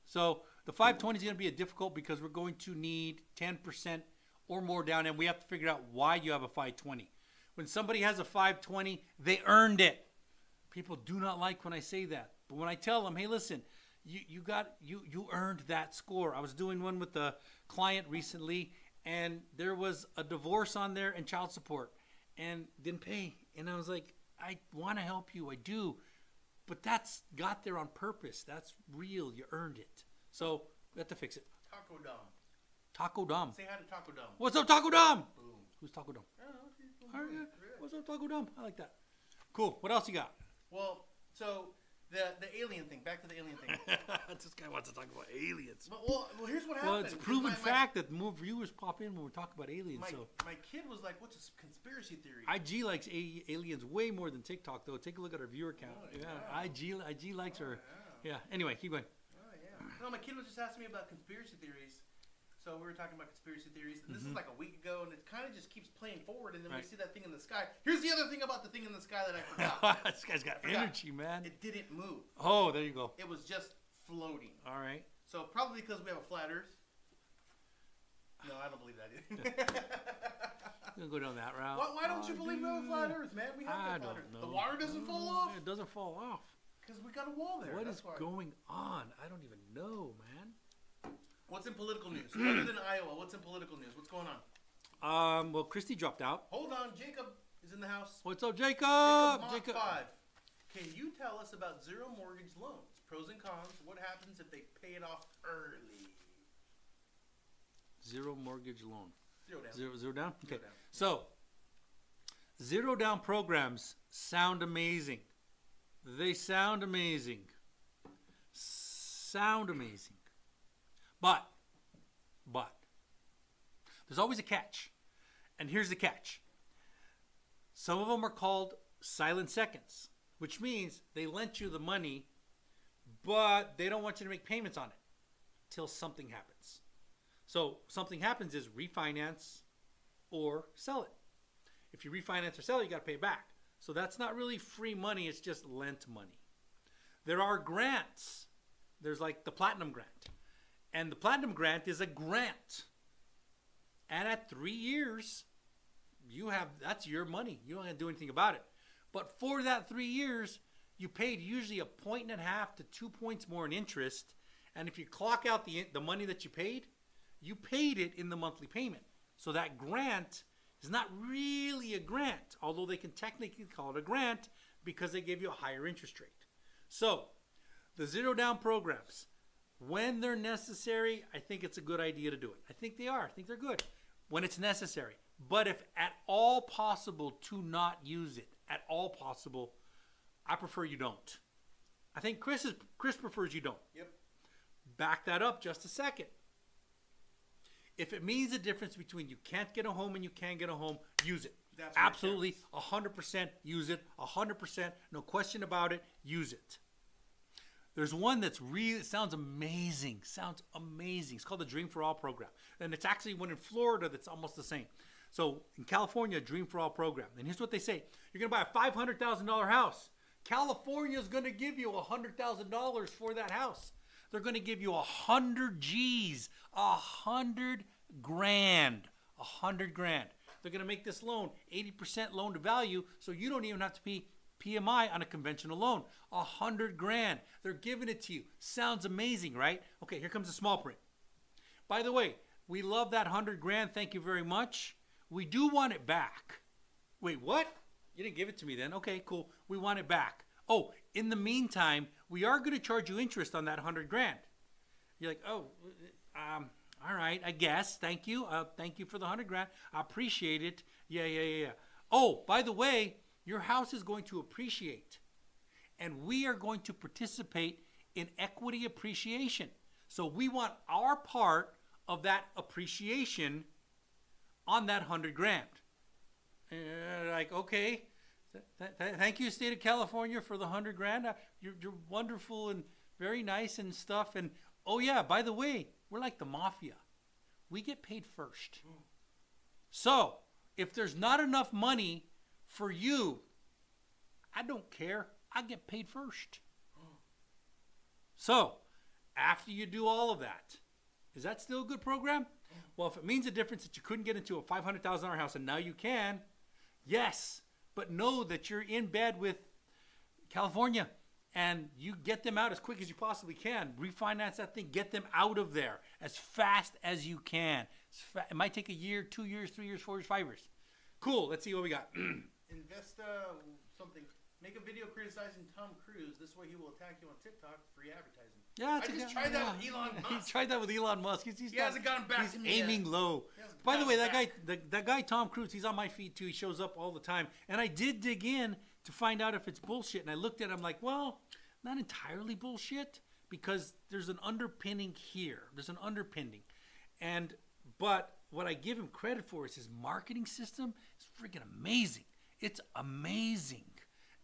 So the 520 is going to be difficult because we're going to need 10% or more down, and we have to figure out why you have a 520. When somebody has a 520, they earned it. People do not like when I say that. But when I tell them, hey, listen, you earned that score. I was doing one with a client recently, and there was a divorce on there and child support and didn't pay. And I was like, I want to help you. I do. But that's got there on purpose. That's real. You earned it. So we have to fix it. Taco Dom. Taco Dom. Say hi to Taco Dom. What's up, Taco Dom? Boom. Who's Taco Dom? I don't know. All right. What's up, Taco Dom? I like that. Cool. What else you got? Well, so the alien thing. Back to the alien thing. This guy wants to talk about aliens. Well, here's what happened. Well, it's proven fact that more viewers pop in when we talk about aliens. My kid was like, "What's a conspiracy theory?" IG likes aliens way more than TikTok, though. Take a look at our viewer count. IG likes her. Yeah. Anyway, keep going. Oh yeah. No, my kid was just asking me about conspiracy theories. So we were talking about conspiracy theories, and this is like a week ago, and it kind of just keeps playing forward, and then we see that thing in the sky. Here's the other thing about the thing in the sky that I forgot. This guy's got energy, man. It didn't move. Oh, there you go. It was just floating. All right. So probably because we have a flat Earth. No, I don't believe that either. We'll go down that route. Why don't you believe we have a flat Earth, man? We have a flat Earth. Know. The water doesn't fall off? It doesn't fall off. Because we got a wall there. What is going on? I don't even know, man. What's in political news? Other than Iowa, what's in political news? What's going on? Well, Christy dropped out. Hold on, Jacob is in the house. What's up, Jacob? Jacob 5. Can you tell us about zero mortgage loans? Pros and cons. What happens if they pay it off early? Zero mortgage loan. Zero down. Okay. So, zero down programs sound amazing. They sound amazing. But, there's always a catch. And here's the catch. Some of them are called silent seconds, which means they lent you the money, but they don't want you to make payments on it till something happens. So something happens is refinance or sell it. If you refinance or sell it, you got to pay it back. So that's not really free money. It's just lent money. There are grants. There's like the Platinum Grant. And the Platinum Grant is a grant. And at 3 years, that's your money. You don't have to do anything about it. But for that 3 years, you paid usually 1.5 to 2 points more in interest. And if you clock out the money that you paid it in the monthly payment. So that grant is not really a grant, although they can technically call it a grant because they give you a higher interest rate. So the zero down programs, when they're necessary, I think it's a good idea to do it. I think they are. I think they're good when it's necessary. But if at all possible to not use it, at all possible, I prefer you don't. I think Chris prefers you don't. Yep. Back that up just a second. If it means the difference between you can't get a home and you can get a home, use it. That's absolutely, 100% use it. 100%, no question about it, use it. There's one that's really, sounds amazing. It's called the Dream for All program. And it's actually one in Florida that's almost the same. So in California, Dream for All program. And here's what they say. You're going to buy a $500,000 house. California is going to give you $100,000 for that house. They're going to give you 100 G's, 100 grand, 100 grand. They're going to make this loan 80% loan to value, so you don't even have to pay PMI on a conventional loan. 100 grand. They're giving it to you. Sounds amazing, right? Okay, here comes the small print. By the way, we love that 100 grand. Thank you very much. We do want it back. Wait, what? You didn't give it to me then. Okay, cool. We want it back. Oh, in the meantime, we are going to charge you interest on that 100 grand. You're like, oh, all right, I guess. Thank you. Thank you for the 100 grand. I appreciate it. Yeah. Oh, by the way, your house is going to appreciate. And we are going to participate in equity appreciation. So we want our part of that appreciation on that 100 grand. Like, okay. Thank you, State of California, for the 100 grand. You're wonderful and very nice and stuff. And oh yeah, by the way, we're like the mafia. We get paid first. So if there's not enough money for you, I don't care. I get paid first. So after you do all of that, is that still a good program? Well, if it means a difference that you couldn't get into a $500,000 house and now you can, yes. But know that you're in bed with California and you get them out as quick as you possibly can. Refinance that thing. Get them out of there as fast as you can. It might take a year, 2 years, 3 years, 4 years, 5 years. Cool. Let's see what we got. Invest something. Make a video criticizing Tom Cruise. This way he will attack you on TikTok. Free advertising. Yeah, I just tried that with Elon Musk. He tried that with Elon Musk. He hasn't gotten back to me. He's aiming low. By the way, that guy Tom Cruise, he's on my feed too. He shows up all the time. And I did dig in to find out if it's bullshit. And I looked at it, I'm like, well, not entirely bullshit because there's an underpinning here. There's an underpinning. But what I give him credit for is his marketing system is freaking amazing. It's amazing.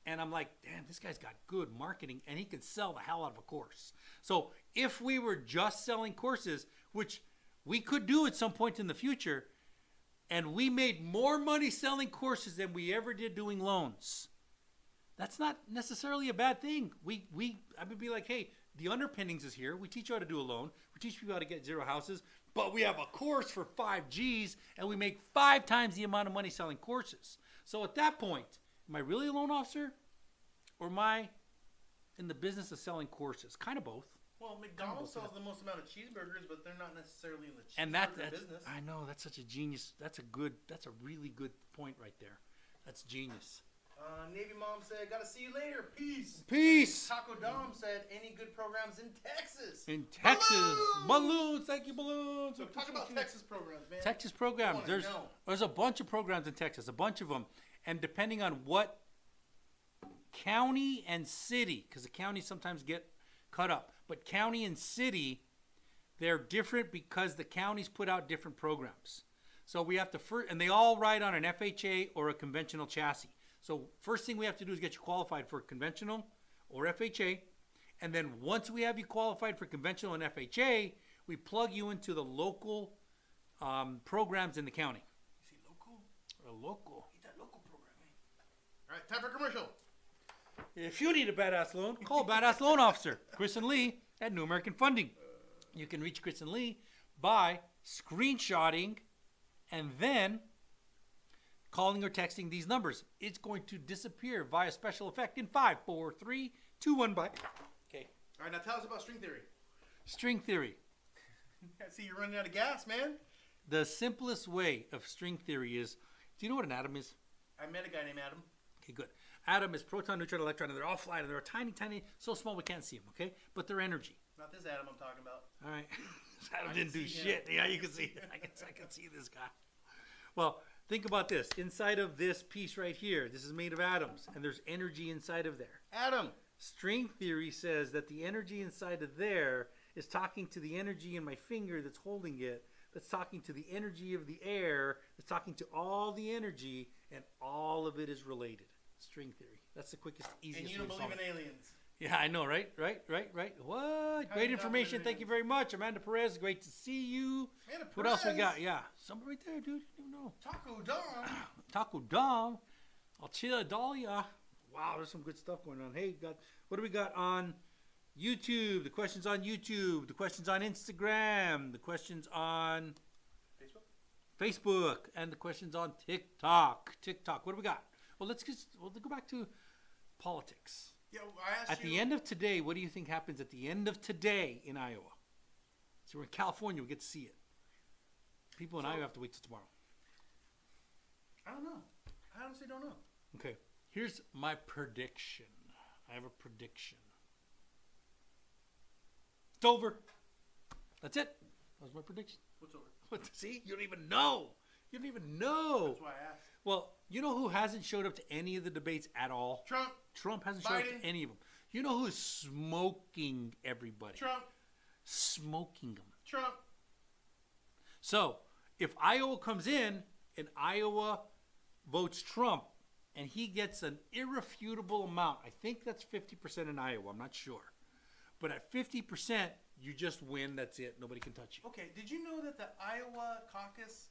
And I'm like, damn, this guy's got good marketing and he can sell the hell out of a course. So if we were just selling courses, which we could do at some point in the future, and we made more money selling courses than we ever did doing loans, that's not necessarily a bad thing. I would be like, hey, the underpinnings is here. We teach you how to do a loan. We teach people how to get zero houses, but we have a course for 5 G's and we make 5 times the amount of money selling courses. So at that point, am I really a loan officer or am I in the business of selling courses? Kind of both. Well, McDonald's sells the most amount of cheeseburgers, but they're not necessarily in the cheeseburger business. I know, that's such a genius. That's a really good point right there. That's genius. Navy Mom said, gotta see you later. Peace. Peace. Taco Dom said, any good programs in Texas? In Texas. Balloons. Thank you, balloons. So talk about Texas programs, man. Texas programs. There's a bunch of programs in Texas, a bunch of them. And depending on what county and city, because the counties sometimes get cut up, but county and city, they're different because the counties put out different programs. So we have to and they all ride on an FHA or a conventional chassis. So first thing we have to do is get you qualified for conventional or FHA. And then once we have you qualified for conventional and FHA, we plug you into the local programs in the county. You see local? Local. Eat that local program, man. All right, time for commercial. If you need a badass loan, call Badass Loan Officer, Chris and Lee at New American Funding. You can reach Chris and Lee by screenshotting and then calling or texting these numbers. It's going to disappear via special effect in 5, 4, 3, 2, 1, bye. Okay. All right, now tell us about string theory. String theory. I see you're running out of gas, man. The simplest way of string theory is, do you know what an atom is? I met a guy named Adam. Okay, good. Atom is proton, neutron, electron, and they're all flat, and they're tiny, tiny, so small we can't see them, okay? But they're energy. Not this Adam I'm talking about. All right. Adam didn't do shit. Yeah, you can see. I can see this guy. Well, think about this. Inside of this piece right here, this is made of atoms, and there's energy inside of there. Adam. String theory says that the energy inside of there is talking to the energy in my finger that's holding it, that's talking to the energy of the air, that's talking to all the energy, and all of it is related. String theory. That's the quickest, easiest way. And you don't believe in aliens. Yeah, I know, right? What? Great information. Thank you very much. Amanda Perez, great to see you. Amanda What else we Perez. got? Yeah, somebody right there, dude. You don't know. Taco Dom. Taco Dom. Alchila Dahlia. Wow, there's some good stuff going on. Hey, what do we got on YouTube? The questions on YouTube. The questions on Instagram. The questions on Facebook. And the questions on TikTok. What do we got? Well, let's go back to politics. Yeah, I asked At the end of today, what do you think happens at the end of today in Iowa? So we're in California, we get to see it. People in Iowa have to wait till tomorrow. I don't know. I honestly don't know. Okay, here's my prediction. I have a prediction. It's over. That's it. That was my prediction. What's over? See, you don't even know. You don't even know. That's why I asked. Well, you know who hasn't showed up to any of the debates at all? Trump. Trump hasn't showed up to any of them. You know who's smoking everybody? Trump. Smoking them. Trump. So, if Iowa comes in and Iowa votes Trump and he gets an irrefutable amount, I think that's 50% in Iowa, I'm not sure. But at 50%, you just win, that's it, nobody can touch you. Okay, did you know that the Iowa caucus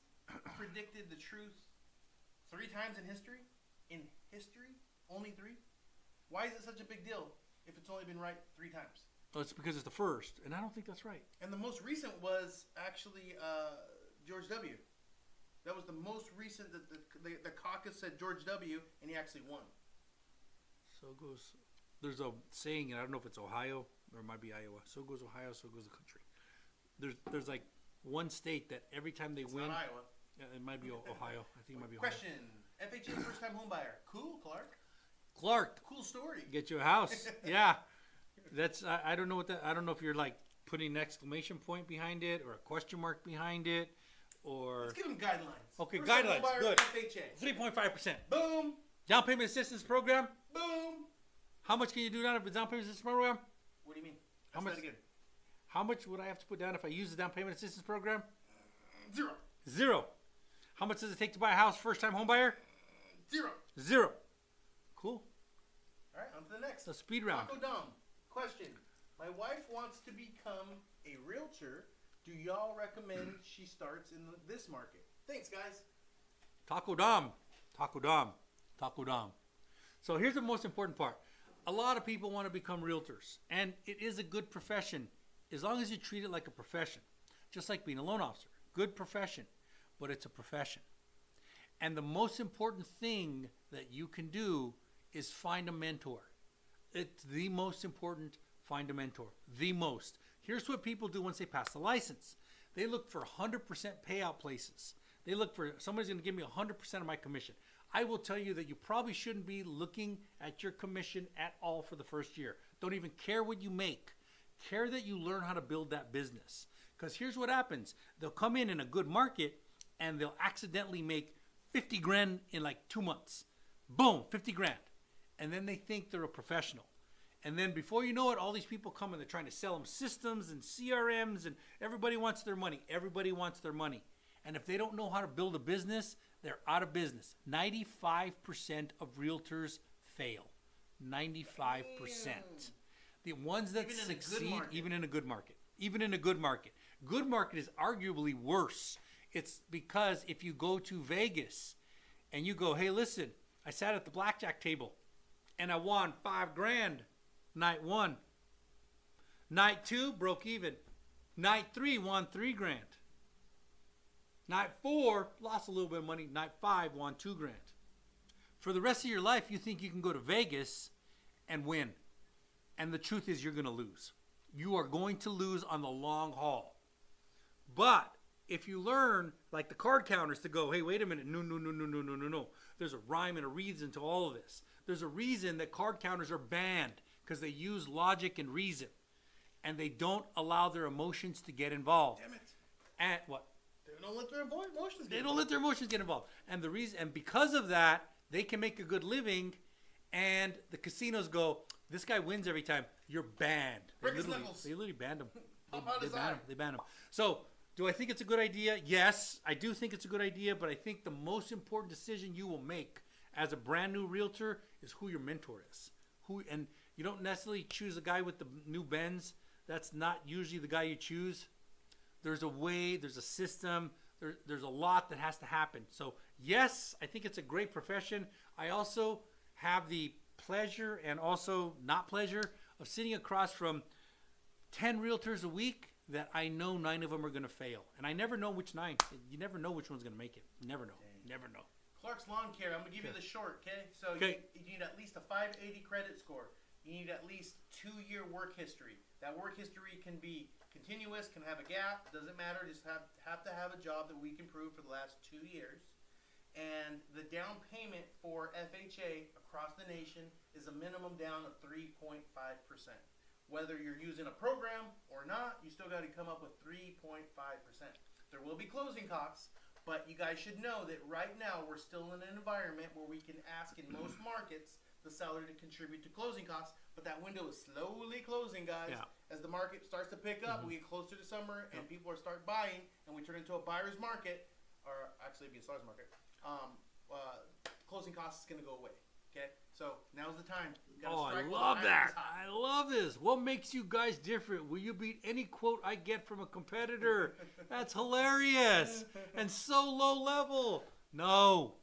predicted the truth 3 times in history? In history? Only 3? Why is it such a big deal if it's only been right 3 times? Oh, it's because it's the first, and I don't think that's right. And the most recent was actually George W. That was the most recent that the caucus said George W. and he actually won. So goes. There's a saying, and I don't know if it's Ohio or it might be Iowa. So goes Ohio, so goes the country. There's like one state that every time they win. Not Iowa. Yeah, it might be Ohio. I think it might be Ohio. Question: FHA first time home buyer. Cool, Clark. Cool story. Get you a house. Yeah. That's I don't know what that I don't know if you're like putting an exclamation point behind it or a question mark behind it or Let's give them guidelines. Okay, first time guidelines. home buyer, Good. FHA. 3.5%. Boom. Down payment assistance program. Boom. How much can you do down if it's down payment assistance program? What do you mean? How Ask much that again? How much would I have to put down if I use the down payment assistance program? 0. 0. How much does it take to buy a house first time home buyer? 0. 0. Cool. All right, on to the next. So speed round. Taco Dom. Question. My wife wants to become a realtor. Do y'all recommend she starts in this market? Thanks, guys. Taco Dom. Taco Dom. Taco Dom. So here's the most important part. A lot of people want to become realtors, and it is a good profession as long as you treat it like a profession, just like being a loan officer. Good profession, but it's a profession. And the most important thing that you can do is find a mentor. It's the most important, find a mentor. The most. Here's what people do once they pass the license. They look for 100% payout places. They look for somebody's going to give me 100% of my commission. I will tell you that you probably shouldn't be looking at your commission at all for the first year. Don't even care what you make. Care that you learn how to build that business. Because here's what happens. They'll come in a good market and they'll accidentally make 50 grand in like 2 months. Boom, 50 grand. And then they think they're a professional. And then before you know it, all these people come and they're trying to sell them systems and CRMs and everybody wants their money. Everybody wants their money. And if they don't know how to build a business, They're out of business. 95% of realtors fail. 95%. The ones that succeed, even in a good market. Good market is arguably worse. It's because if you go to Vegas and you go, hey, listen, I sat at the blackjack table and I won $5,000 night 1. Night 2, broke even. Night 3, won $3,000. Night 4, lost a little bit of money. Night 5, won $2,000. For the rest of your life, you think you can go to Vegas and win. And the truth is you're going to lose. You are going to lose on the long haul. But if you learn, like the card counters, to go, hey, wait a minute, no. There's a rhyme and a reason to all of this. There's a reason that card counters are banned because they use logic and reason. And they don't allow their emotions to get involved. Damn it. And what? They don't let their emotions get They don't let their emotions get involved. And the reason, and because of that, they can make a good living. And the casinos go, this guy wins every time. You're banned. They literally banned him. They banned him. So, do I think it's a good idea? Yes, I do think it's a good idea. But I think the most important decision you will make as a brand new realtor is who your mentor is. And you don't necessarily choose a guy with the new Benz. That's not usually the guy you choose. There's a way, there's a system, there's a lot that has to happen. So yes, I think it's a great profession. I also have the pleasure and also not pleasure of sitting across from 10 realtors a week that I know 9 of them are going to fail. And I never know which 9. You never know which one's going to make it. You never know. Dang. Never know. Clark's Lawn Care, I'm going to give you the short, okay? So you need at least a 580 credit score. You need at least 2-year work history. That work history can be continuous, can have a gap, doesn't matter. Just have to have a job that we can prove for the last 2 years. And the down payment for FHA across the nation is a minimum down of 3.5%. Whether you're using a program or not, you still got to come up with 3.5%. There will be closing costs, but you guys should know that right now we're still in an environment where we can ask in most markets the seller to contribute to closing costs, but that window is slowly closing, guys. Yeah. As the market starts to pick up, we get closer to summer, and people are start buying, and we turn into a buyer's market, or actually it'd be a seller's market. Closing costs is going to go away. Okay, so now's the time. I love that. I love this. What makes you guys different? Will you beat any quote I get from a competitor? That's hilarious and so low level. No.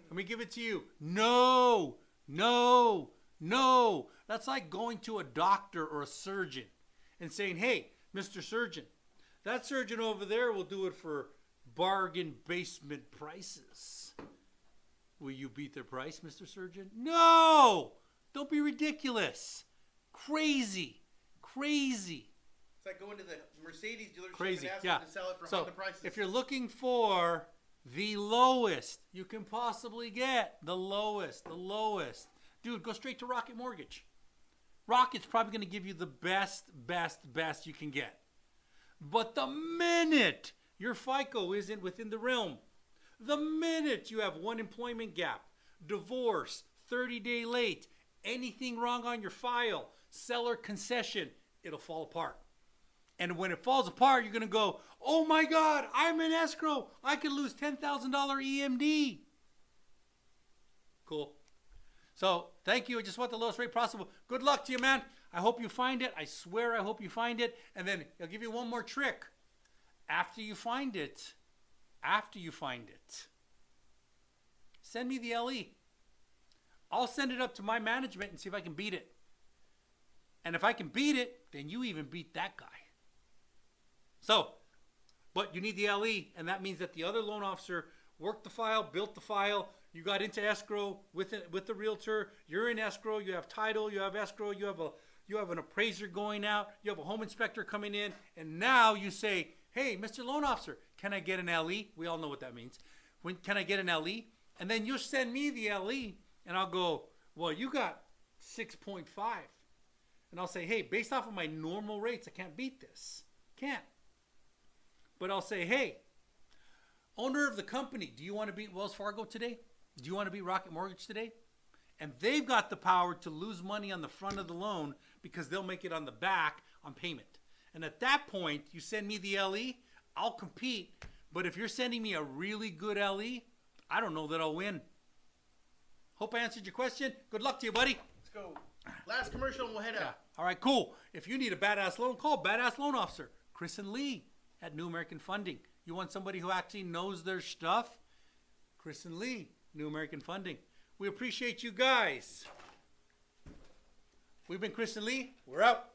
Let me give it to you. No. That's like going to a doctor or a surgeon and saying, hey, Mr. Surgeon, that surgeon over there will do it for bargain basement prices. Will you beat their price, Mr. Surgeon? No! Don't be ridiculous. Crazy. It's like going to the Mercedes dealership and asking them to sell it for Honda prices. If you're looking for the lowest you can possibly get, the lowest. Dude, go straight to Rocket Mortgage. Rocket's probably going to give you the best you can get. But the minute your FICO isn't within the realm, the minute you have one employment gap, divorce, 30-day late, anything wrong on your file, seller concession, it'll fall apart. And when it falls apart, you're going to go, oh my God, I'm in escrow. I could lose $10,000 EMD. Cool. So thank you. I just want the lowest rate possible. Good luck to you, man. I hope you find it. I swear I hope you find it. And then I'll give you one more trick. After you find it, send me the LE. I'll send it up to my management and see if I can beat it. And if I can beat it, then you even beat that guy. So, but you need the LE, and that means that the other loan officer worked the file, built the file, you got into escrow with the realtor, you're in escrow, you have title, you have escrow, you have an appraiser going out, you have a home inspector coming in, and now you say, hey, Mr. Loan Officer, can I get an LE? We all know what that means. Can I get an LE? And then you'll send me the LE, and I'll go, well, you got 6.5. And I'll say, hey, based off of my normal rates, I can't beat this. Can't. But I'll say, hey, owner of the company, do you want to beat Wells Fargo today? Do you want to beat Rocket Mortgage today? And they've got the power to lose money on the front of the loan because they'll make it on the back on payment. And at that point, you send me the LE, I'll compete But if you're sending me a really good LE, I don't know that I'll win. Hope I answered your question. Good luck to you, buddy. Let's go. Last commercial and we'll head out. All right, cool. If you need a badass loan, call Badass Loan Officer Chris and Lee at New American Funding. You want somebody who actually knows their stuff? Chris and Lee, New American Funding. We appreciate you guys. We've been Chris and Lee. We're out.